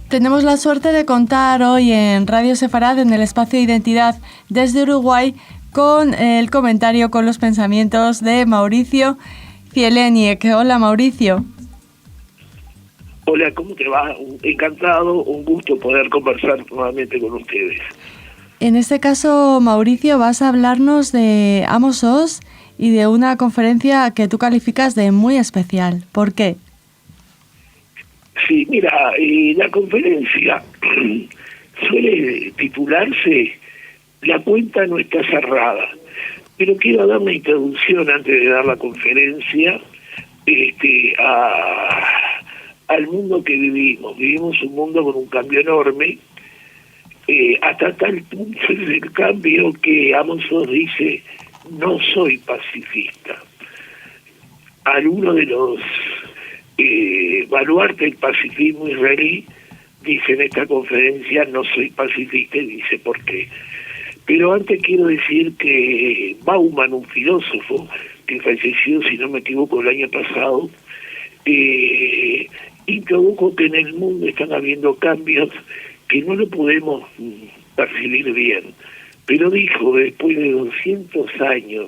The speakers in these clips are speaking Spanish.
Tenemos la suerte de contar hoy en Radio Sefarad, en el espacio Identidad desde Uruguay, con el comentario, con los pensamientos de Mauricio Fieleniek. Hola, Mauricio. Hola, ¿cómo te va? Encantado, un gusto poder conversar nuevamente con ustedes. En este caso, Mauricio, vas a hablarnos de Amos Oz y de una conferencia que tú calificas de muy especial. ¿Por qué? Sí, mira, la conferencia suele titularse La cuenta no está cerrada, pero quiero dar una introducción antes de dar la conferencia al mundo que vivimos. Vivimos un mundo con un cambio enorme, hasta tal punto es el cambio que Amos Oz dice, no soy pacifista. Alguno de los baluartes del pacifismo israelí dice en esta conferencia, no soy pacifista, y dice por qué. Pero antes quiero decir que Bauman, un filósofo que falleció, si no me equivoco, el año pasado, introdujo que en el mundo están habiendo cambios que no lo podemos percibir bien. Pero dijo, después de 200 años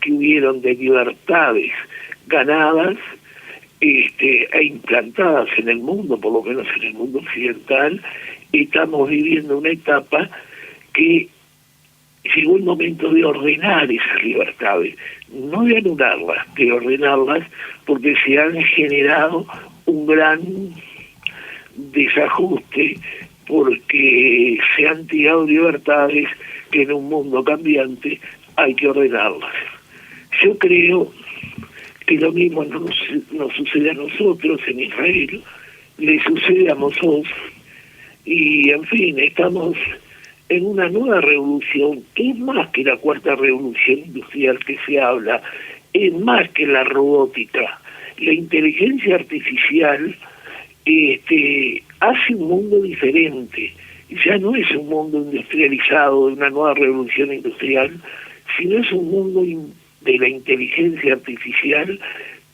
que hubieron de libertades ganadas e implantadas en el mundo, por lo menos en el mundo occidental, estamos viviendo una etapa que llegó el momento de ordenar esas libertades, no de anularlas, de ordenarlas, porque se han generado un gran desajuste, porque se han tirado libertades que en un mundo cambiante hay que ordenarlas. Yo creo que lo mismo nos sucede a nosotros en Israel, le sucede a Amos Oz, y en fin, estamos en una nueva revolución, que es más que la cuarta revolución industrial que se habla, es más que la robótica. La inteligencia artificial hace un mundo diferente. Ya no es un mundo industrializado de una nueva revolución industrial, sino es un mundo de la inteligencia artificial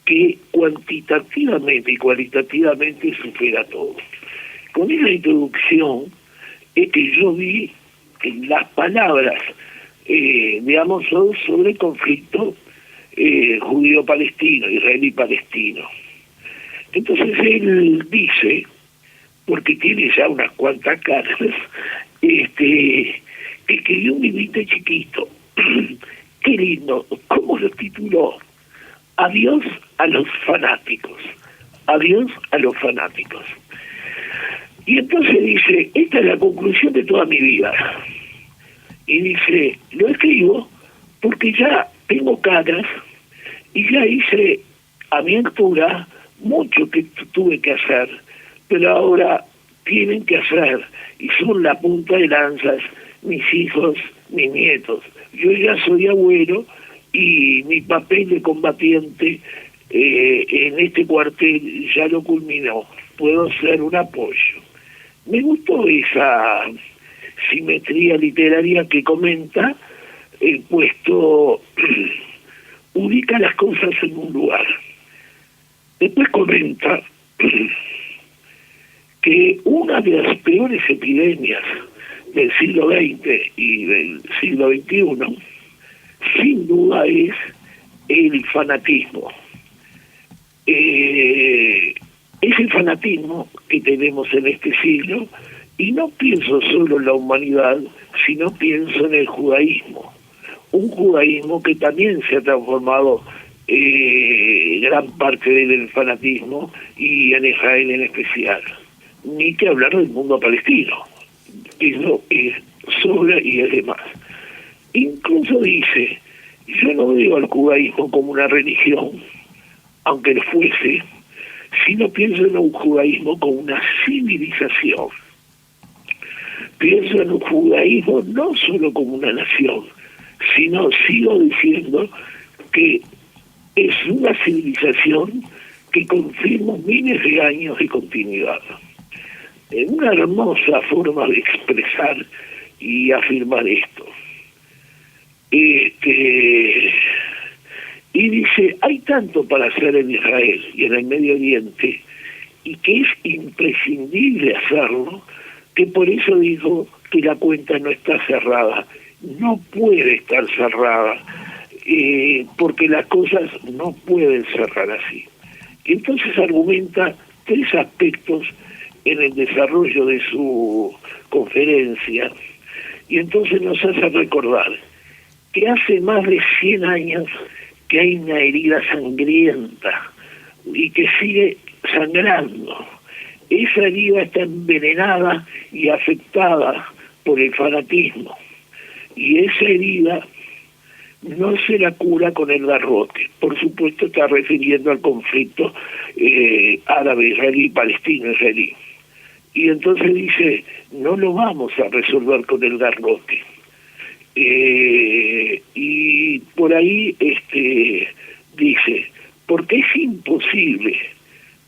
que cuantitativamente y cualitativamente supera todo. Con esa introducción es que yo vi las palabras de Amos Oz sobre el conflicto judío-palestino, israelí-palestino. Entonces él dice, porque tiene ya unas cuantas caras, que escribió un librito chiquito. Qué lindo. ¿Cómo lo tituló? Adiós a los fanáticos. Adiós a los fanáticos. Y entonces dice, esta es la conclusión de toda mi vida. Y dice, lo escribo porque ya tengo canas y ya hice a mi altura mucho que tuve que hacer, pero ahora tienen que hacer, y son la punta de lanzas mis hijos, mis nietos. Yo ya soy abuelo y mi papel de combatiente en este cuartel ya lo culminó. Puedo ser un apoyo. Me gustó esa simetría literaria que comenta, puesto ubica las cosas en un lugar. Después comenta que una de las peores epidemias del siglo XX y del siglo XXI, sin duda es el fanatismo. Es el fanatismo que tenemos en este siglo, y no pienso solo en la humanidad, sino pienso en el judaísmo. Un judaísmo que también se ha transformado gran parte del fanatismo, y en Israel en especial. Ni que hablar del mundo palestino. Eso es sobra y es demás. Incluso dice, yo no veo al judaísmo como una religión, aunque lo fuese, sino pienso en un judaísmo como una civilización. Pienso en un judaísmo no solo como una nación, sino sigo diciendo que es una civilización que confirma miles de años de continuidad. Es una hermosa forma de expresar y afirmar esto. Y dice, hay tanto para hacer en Israel y en el Medio Oriente, y que es imprescindible hacerlo, que por eso dijo que la cuenta no está cerrada. No puede estar cerrada, porque las cosas no pueden cerrar así. Y entonces argumenta 3 aspectos en el desarrollo de su conferencia, y entonces nos hace recordar que hace más de 100 años que hay una herida sangrienta y que sigue sangrando. Esa herida está envenenada y afectada por el fanatismo, y esa herida no se la cura con el garrote. Por supuesto está refiriendo al conflicto árabe-israelí, palestino-israelí. Y entonces dice, no lo vamos a resolver con el garrote. Y por ahí dice, porque es imposible,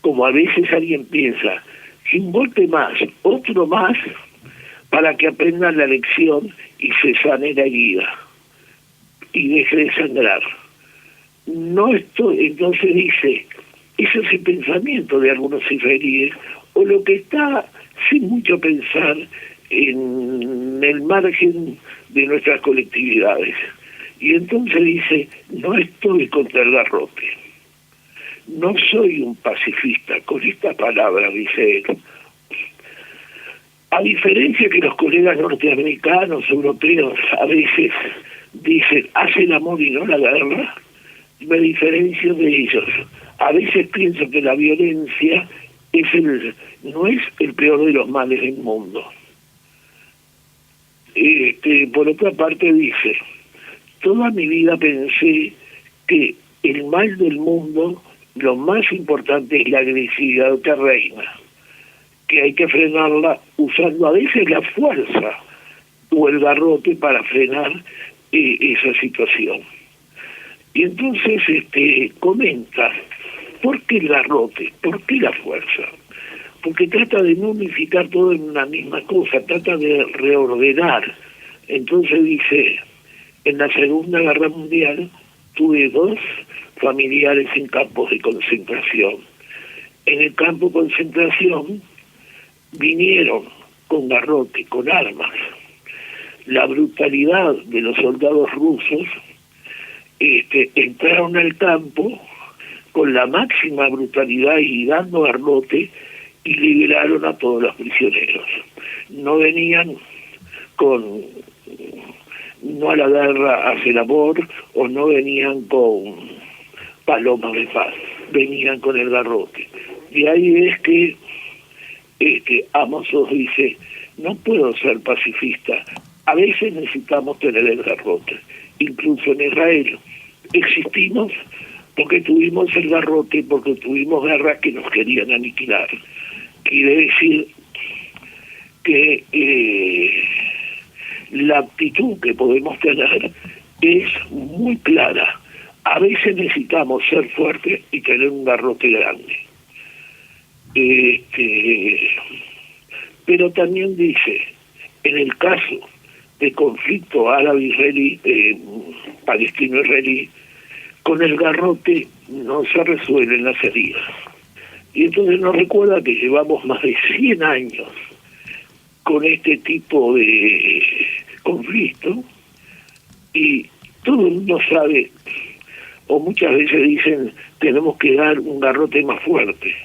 como a veces alguien piensa, que un golpe más, otro más, para que aprendan la lección y se sane la herida y deje de sangrar. No estoy, entonces dice, ese es el pensamiento de algunos israelíes, o lo que está sin mucho pensar en el margen de nuestras colectividades. Y entonces dice, no estoy contra el garrote, no soy un pacifista, con esta palabra dice él. A diferencia que los colegas norteamericanos, europeos, a veces dicen, hace el amor y no la guerra, me diferencio de ellos. A veces pienso que la violencia no es el peor de los males del mundo. Por otra parte dice, toda mi vida pensé que el mal del mundo, lo más importante es la agresividad que reina, que hay que frenarla usando a veces la fuerza o el garrote para frenar esa situación. Y entonces comenta, ¿por qué el garrote? ¿Por qué la fuerza? Porque trata de no unificar todo en una misma cosa, trata de reordenar. Entonces dice, en la Segunda Guerra Mundial tuve 2 familiares en campos de concentración. En el campo de concentración vinieron con garrote, con armas. La brutalidad de los soldados rusos, entraron al campo con la máxima brutalidad y dando garrote, y liberaron a todos los prisioneros. No venían no a la guerra hacia el amor, o no venían con palomas de paz, venían con el garrote. Y ahí es que Amos Oz dice, no puedo ser pacifista, a veces necesitamos tener el garrote. Incluso en Israel existimos porque tuvimos el garrote, porque tuvimos guerras que nos querían aniquilar. Quiere decir que la actitud que podemos tener es muy clara. A veces necesitamos ser fuertes y tener un garrote grande. Pero también dice, en el caso de conflicto árabe-israelí, palestino-israelí, con el garrote no se resuelven las heridas. Y entonces nos recuerda que llevamos más de 100 años con este tipo de conflicto, y todo el mundo sabe, o muchas veces dicen, tenemos que dar un garrote más fuerte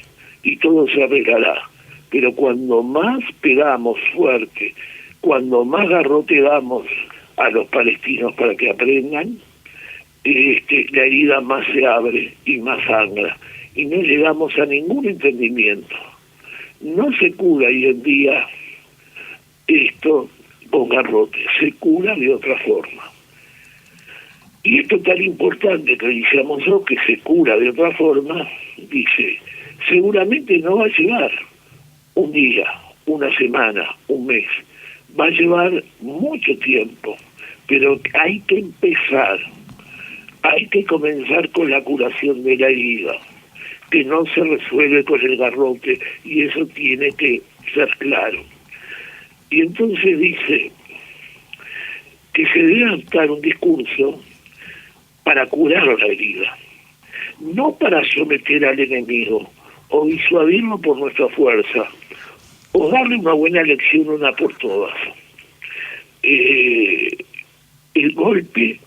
y todo se arreglará. Pero cuando más pegamos fuerte, cuando más garrote damos a los palestinos para que aprendan, la herida más se abre y más sangra, y no llegamos a ningún entendimiento. No se cura hoy en día esto con garrote, se cura de otra forma. Y esto tan importante que decíamos yo, que se cura de otra forma, dice, seguramente no va a llevar un día, una semana, un mes, va a llevar mucho tiempo, pero hay que empezar, hay que comenzar con la curación de la herida, que no se resuelve con el garrote, y eso tiene que ser claro. Y entonces dice que se debe adoptar un discurso para curar la herida, no para someter al enemigo o disuadirlo por nuestra fuerza, o darle una buena lección una por todas. El golpe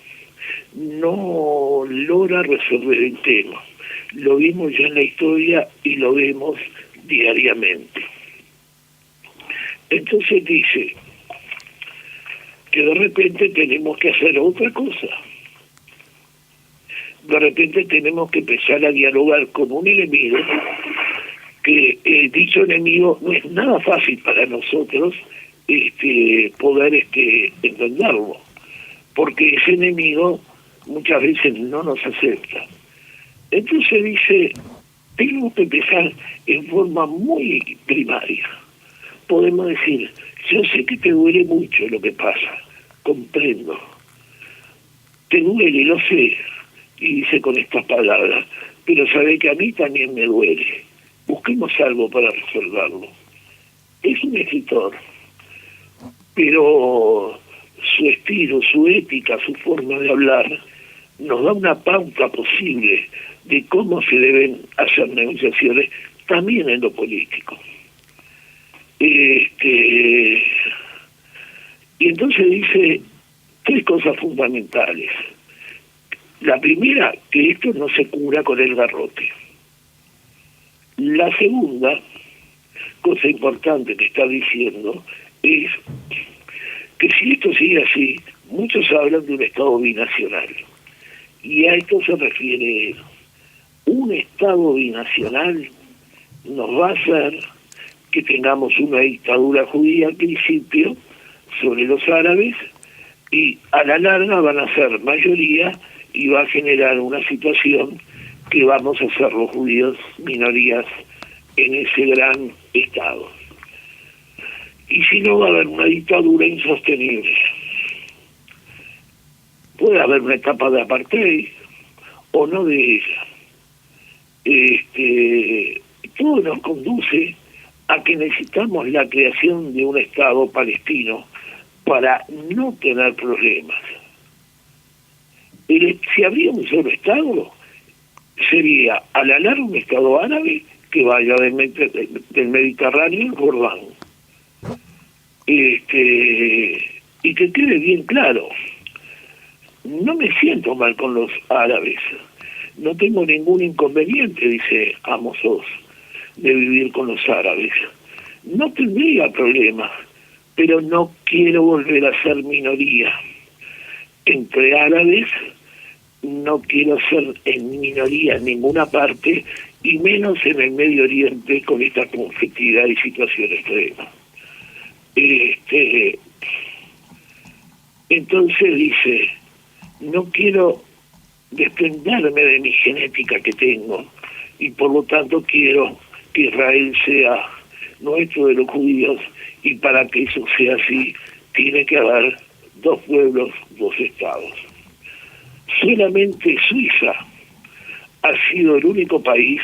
no logra resolver el tema. Lo vimos ya en la historia y lo vemos diariamente. Entonces dice que de repente tenemos que hacer otra cosa. De repente tenemos que empezar a dialogar con un enemigo que dicho enemigo no es nada fácil para nosotros poder entenderlo, porque ese enemigo muchas veces no nos acepta. Entonces dice, tenemos que empezar en forma muy primaria. Podemos decir, yo sé que te duele mucho lo que pasa, comprendo. Te duele, lo sé, y dice con estas palabras, pero sabe que a mí también me duele. Busquemos algo para resolverlo. Es un escritor, pero su estilo, su ética, su forma de hablar, nos da una pauta posible de cómo se deben hacer negociaciones, también en lo político. Y entonces dice 3 cosas fundamentales. La primera, que esto no se cura con el garrote. La segunda, cosa importante que está diciendo, es que si esto sigue así, muchos hablan de un Estado binacional. Y a esto se refiere él. Un Estado binacional nos va a hacer que tengamos una dictadura judía al principio sobre los árabes y a la larga van a ser mayoría y va a generar una situación que vamos a ser los judíos minorías en ese gran Estado. Y si no, va a haber una dictadura insostenible. Puede haber una etapa de apartheid o no de ella. Todo nos conduce a que necesitamos la creación de un Estado palestino para no tener problemas. Si habría un solo Estado, sería a la larga un Estado árabe que vaya del Mediterráneo al Jordán. Y que quede bien claro, no me siento mal con los árabes, no tengo ningún inconveniente, dice Amos Oz, de vivir con los árabes. No tendría problema, pero no quiero volver a ser minoría. Entre árabes no quiero ser en minoría en ninguna parte, y menos en el Medio Oriente con esta conflictividad y situación extrema. Entonces dice, no quiero desprenderme de mi genética que tengo, y por lo tanto quiero que Israel sea nuestro de los judíos, y para que eso sea así, tiene que haber 2 pueblos, 2 estados. Solamente Suiza ha sido el único país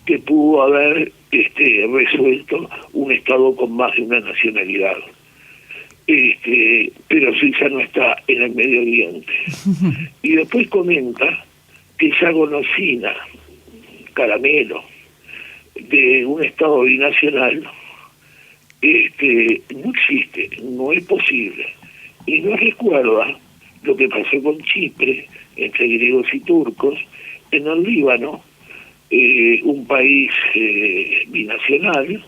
que pudo haber resuelto un Estado con más de una nacionalidad. Pero Suiza no está en el Medio Oriente. Y después comenta que esa golosina, caramelo, de un Estado binacional, no existe, no es posible. Y nos recuerda lo que pasó con Chipre, entre griegos y turcos, en el Líbano, un país binacional,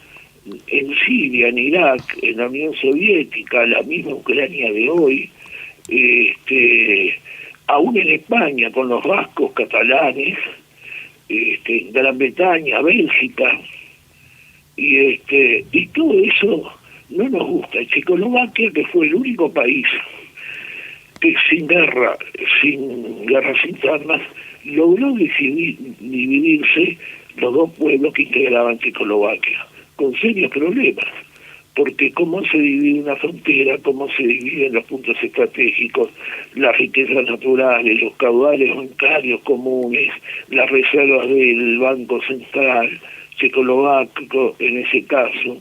en Siria, en Irak, en la Unión Soviética, la misma Ucrania de hoy, aún en España con los vascos catalanes, Gran Bretaña, Bélgica, y todo eso no nos gusta. Checoslovaquia, que fue el único país que sin guerras internas, logró dividirse los 2 pueblos que integraban Checoslovaquia, con serios problemas, porque cómo se divide una frontera, cómo se dividen los puntos estratégicos, las riquezas naturales, los caudales bancarios comunes, las reservas del Banco Central checoslovaco en ese caso,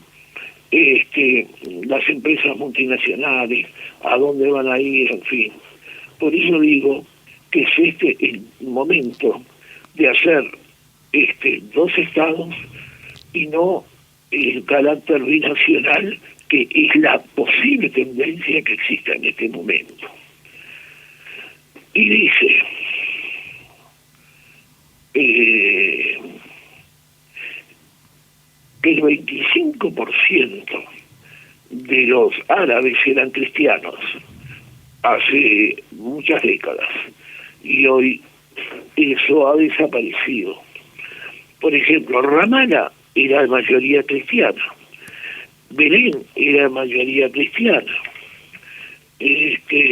las empresas multinacionales, a dónde van a ir, en fin. Por eso digo que es el momento de hacer dos estados y no el carácter binacional, que es la posible tendencia que exista en este momento. Y dice, que el 25% de los árabes eran cristianos hace muchas décadas, y hoy eso ha desaparecido. Por ejemplo, Ramallah era de mayoría cristiana, Belén era de mayoría cristiana,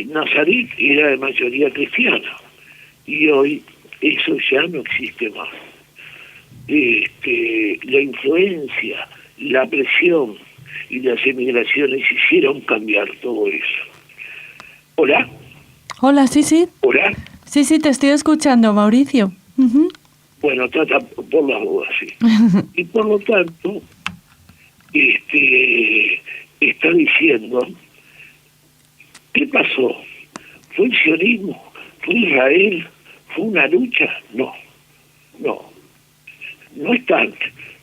Nazaret era de mayoría cristiana, y hoy eso ya no existe más. La influencia, la presión y las emigraciones hicieron cambiar todo eso. ¿Hola? Hola, sí. ¿Hola? Sí, te estoy escuchando, Mauricio. Uh-huh. Bueno, trata por las dudas, sí. Y por lo tanto, está diciendo, ¿qué pasó? ¿Fue el sionismo? ¿Fue Israel? ¿Fue una lucha? No están.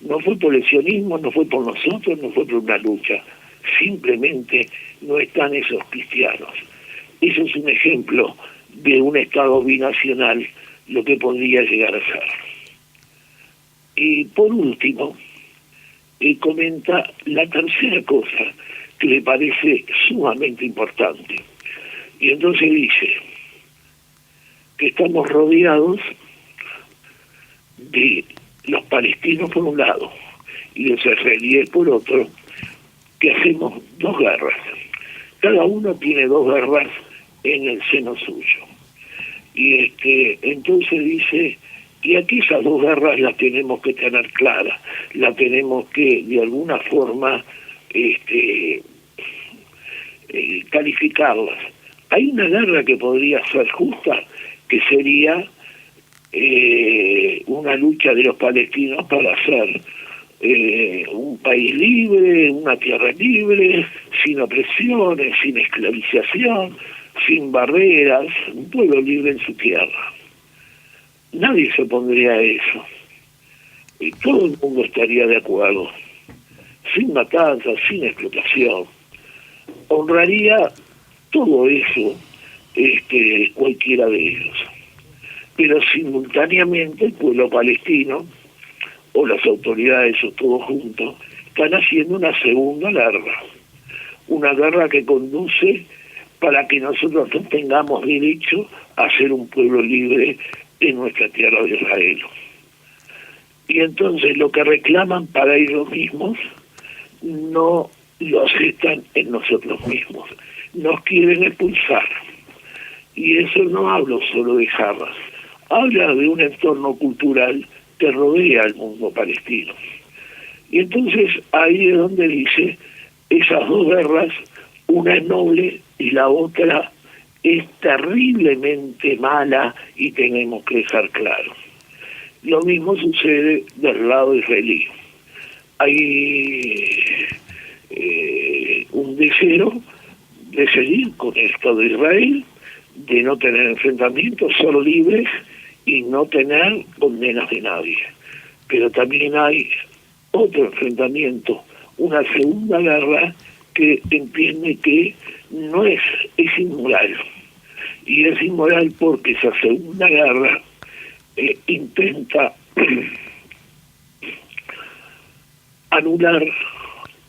No fue por el sionismo, no fue por nosotros, no fue por una lucha. Simplemente no están esos cristianos. Eso es un ejemplo de un Estado binacional, lo que podría llegar a ser. Y por último, comenta la tercera cosa que le parece sumamente importante. Y entonces dice que estamos rodeados de los palestinos por un lado y los israelíes por otro, que hacemos dos guerras. Cada uno tiene dos guerras en el seno suyo. Y entonces dice, y aquí esas dos guerras las tenemos que tener claras, las tenemos que de alguna forma calificarlas. Hay una guerra que podría ser justa, que sería una lucha de los palestinos para hacer un país libre, una tierra libre, sin opresiones, sin esclavización, sin barreras, un pueblo libre en su tierra. Nadie se opondría a eso. Y todo el mundo estaría de acuerdo. Sin matanzas, sin explotación. Honraría todo eso cualquiera de ellos. Pero simultáneamente el pueblo palestino o las autoridades o todos juntos están haciendo una segunda guerra, una guerra que conduce para que nosotros no tengamos derecho a ser un pueblo libre en nuestra tierra de Israel. Y entonces lo que reclaman para ellos mismos no lo aceptan en nosotros mismos, nos quieren expulsar. Y eso no hablo solo de Hamas, habla de un entorno cultural que rodea al mundo palestino. Y entonces ahí es donde dice, esas dos guerras, una es noble y la otra es terriblemente mala, y tenemos que dejar claro. Lo mismo sucede del lado israelí. Hay un deseo de seguir con el Estado de Israel, de no tener enfrentamientos, ser libres y no tener condenas de nadie. Pero también hay otro enfrentamiento, una segunda guerra que entiende que no es inmoral. Y es inmoral porque esa segunda guerra intenta anular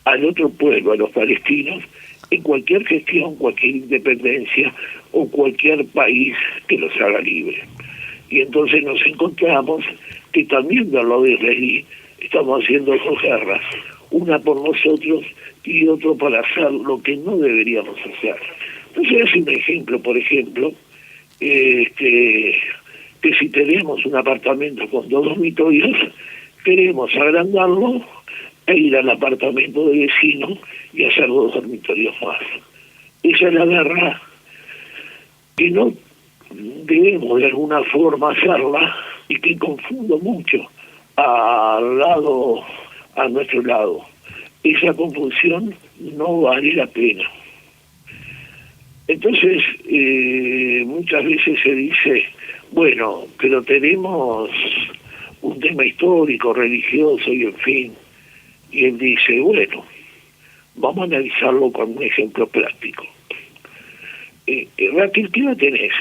al otro pueblo, a los palestinos, en cualquier gestión, cualquier independencia o cualquier país que los haga libre. Y entonces nos encontramos que también del lado israelí estamos haciendo dos guerras, una por nosotros y otro para hacer lo que no deberíamos hacer. Entonces es un ejemplo, por ejemplo, que si tenemos un apartamento con 2 dormitorios, queremos agrandarlo e ir al apartamento de vecino y hacer 2 dormitorios más. Esa es la guerra que no debemos de alguna forma hacerla, y que confundo mucho a nuestro lado. Esa confusión no vale la pena. Entonces, muchas veces se dice, bueno, pero tenemos un tema histórico, religioso y en fin. Y él dice, bueno, vamos a analizarlo con un ejemplo práctico. Raquel, ¿qué edad tenés?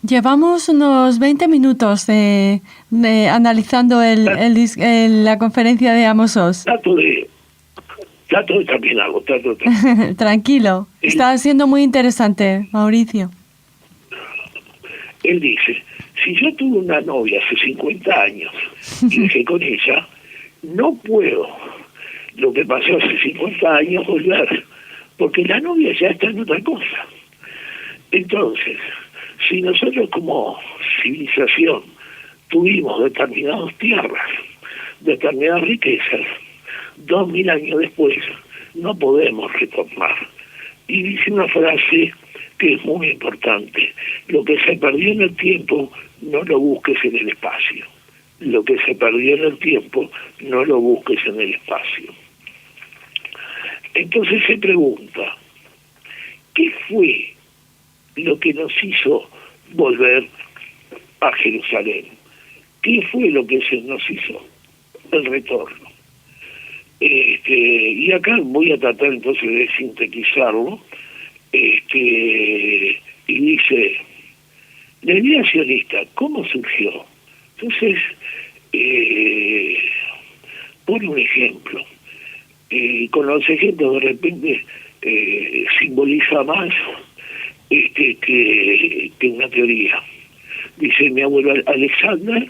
Llevamos unos 20 minutos analizando la conferencia de Amos Oz. Trato de terminarlo. Tranquilo, está siendo muy interesante, Mauricio. Él dice, si yo tuve una novia hace 50 años y dejé con ella, no puedo lo que pasó hace 50 años volver, porque la novia ya está en otra cosa. Entonces, si nosotros como civilización tuvimos determinadas tierras, determinadas riquezas, 2000 años después no podemos retornar. Y dice una frase que es muy importante: lo que se perdió en el tiempo, no lo busques en el espacio. Lo que se perdió en el tiempo, no lo busques en el espacio. Entonces se pregunta, ¿qué fue lo que nos hizo volver a Jerusalén? ¿Qué fue lo que nos hizo el retorno? Y acá voy a tratar entonces de sintetizarlo. Y dice, la idea sionista, ¿cómo surgió? Entonces, pone un ejemplo. Con los ejemplos de repente simboliza más que una teoría. Dice mi abuelo Alexander,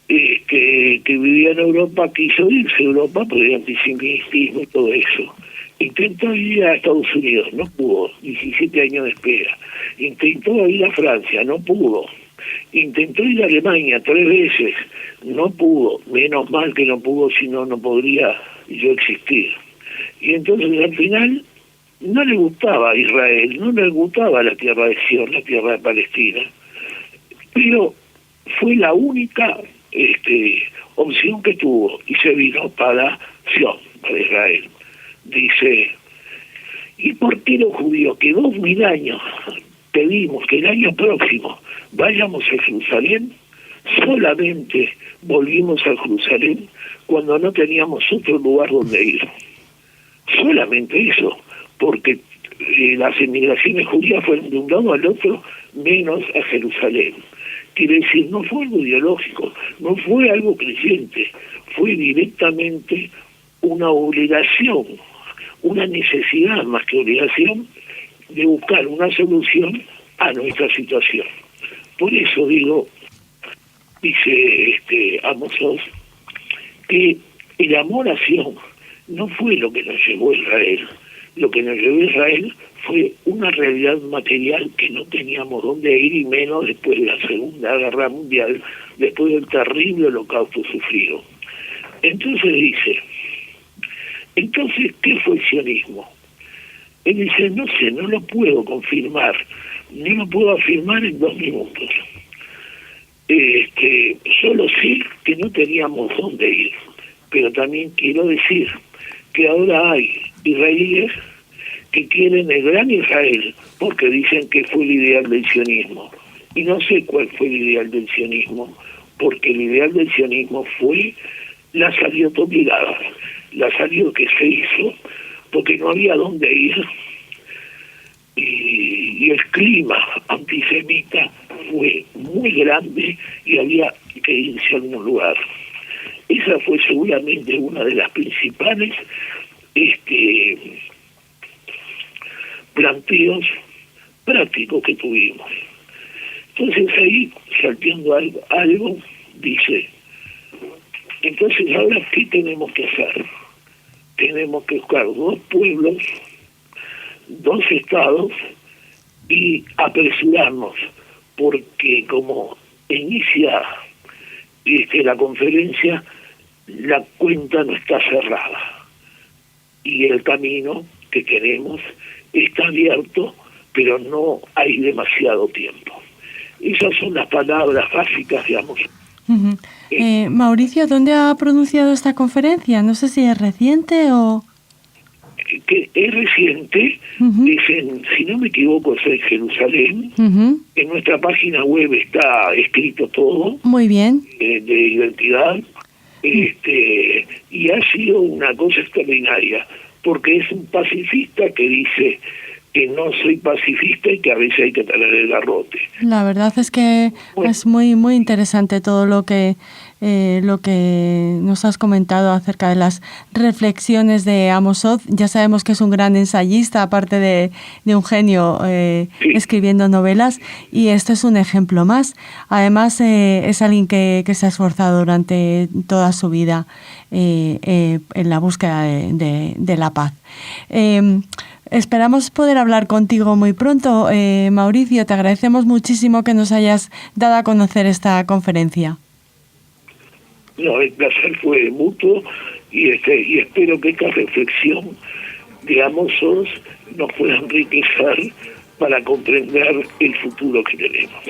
que vivía en Europa, quiso irse a Europa por el antisemitismo y todo eso. Intentó ir a Estados Unidos, no pudo, 17 años de espera. Intentó ir a Francia, no pudo. Intentó ir a Alemania 3 veces, no pudo. Menos mal que no pudo, si no, no podría yo existir. Y entonces al final no le gustaba Israel, no le gustaba la tierra de Sion, la tierra de Palestina. Pero fue la única opción que tuvo y se vino para Sion, para Israel. Dice, ¿y por qué los judíos que 2000 años pedimos que el año próximo vayamos a Jerusalén, solamente volvimos a Jerusalén cuando no teníamos otro lugar donde ir? Solamente eso, porque las emigraciones judías fueron de un lado al otro, menos a Jerusalén. Quiere decir, no fue algo ideológico, no fue algo creyente, fue directamente una obligación, una necesidad más que obligación de buscar una solución a nuestra situación. Por eso digo, dice Amos Oz, que el amor a Sion no fue lo que nos llevó a Israel. Lo que nos llevó a Israel fue una realidad material que no teníamos dónde ir, y menos después de la Segunda Guerra Mundial, después del terrible holocausto sufrido. Entonces dice, ¿qué fue el sionismo? Él dice, no sé, no lo puedo confirmar, no lo puedo afirmar en 2 minutos. Solo sé que no teníamos dónde ir, pero también quiero decir que ahora hay israelíes que quieren el gran Israel porque dicen que fue el ideal del sionismo. Y no sé cuál fue el ideal del sionismo, porque el ideal del sionismo fue la salida obligada, la salida que se hizo porque no había dónde ir, y el clima antisemita fue muy grande y había que irse a algún lugar. Esa fue seguramente una de las principales planteos prácticos que tuvimos. Entonces ahí, salteando algo, dice, entonces ahora, ¿qué tenemos que hacer? Tenemos que buscar 2 pueblos, 2 estados y apresurarnos, porque como inicia la conferencia, la cuenta no está cerrada y el camino que queremos está abierto, pero no hay demasiado tiempo. Esas son las palabras básicas, digamos. Uh-huh. Mauricio, ¿dónde ha pronunciado esta conferencia? No sé si es reciente o... que es reciente, si no me equivoco, es en Jerusalén. En nuestra página web está escrito todo. Muy bien. De identidad. Y ha sido una cosa extraordinaria, porque es un pacifista que dice que no soy pacifista y que a veces hay que tener el garrote. La verdad es que es muy muy interesante todo lo que nos has comentado acerca de las reflexiones de Amos Oz. Ya sabemos que es un gran ensayista, aparte de un genio escribiendo novelas, y esto es un ejemplo más. Además, es alguien que se ha esforzado durante toda su vida en la búsqueda de la paz. Esperamos poder hablar contigo muy pronto, Mauricio. Te agradecemos muchísimo que nos hayas dado a conocer esta conferencia. No, el placer fue mutuo y espero que esta reflexión de Amos Oz nos pueda enriquecer para comprender el futuro que tenemos.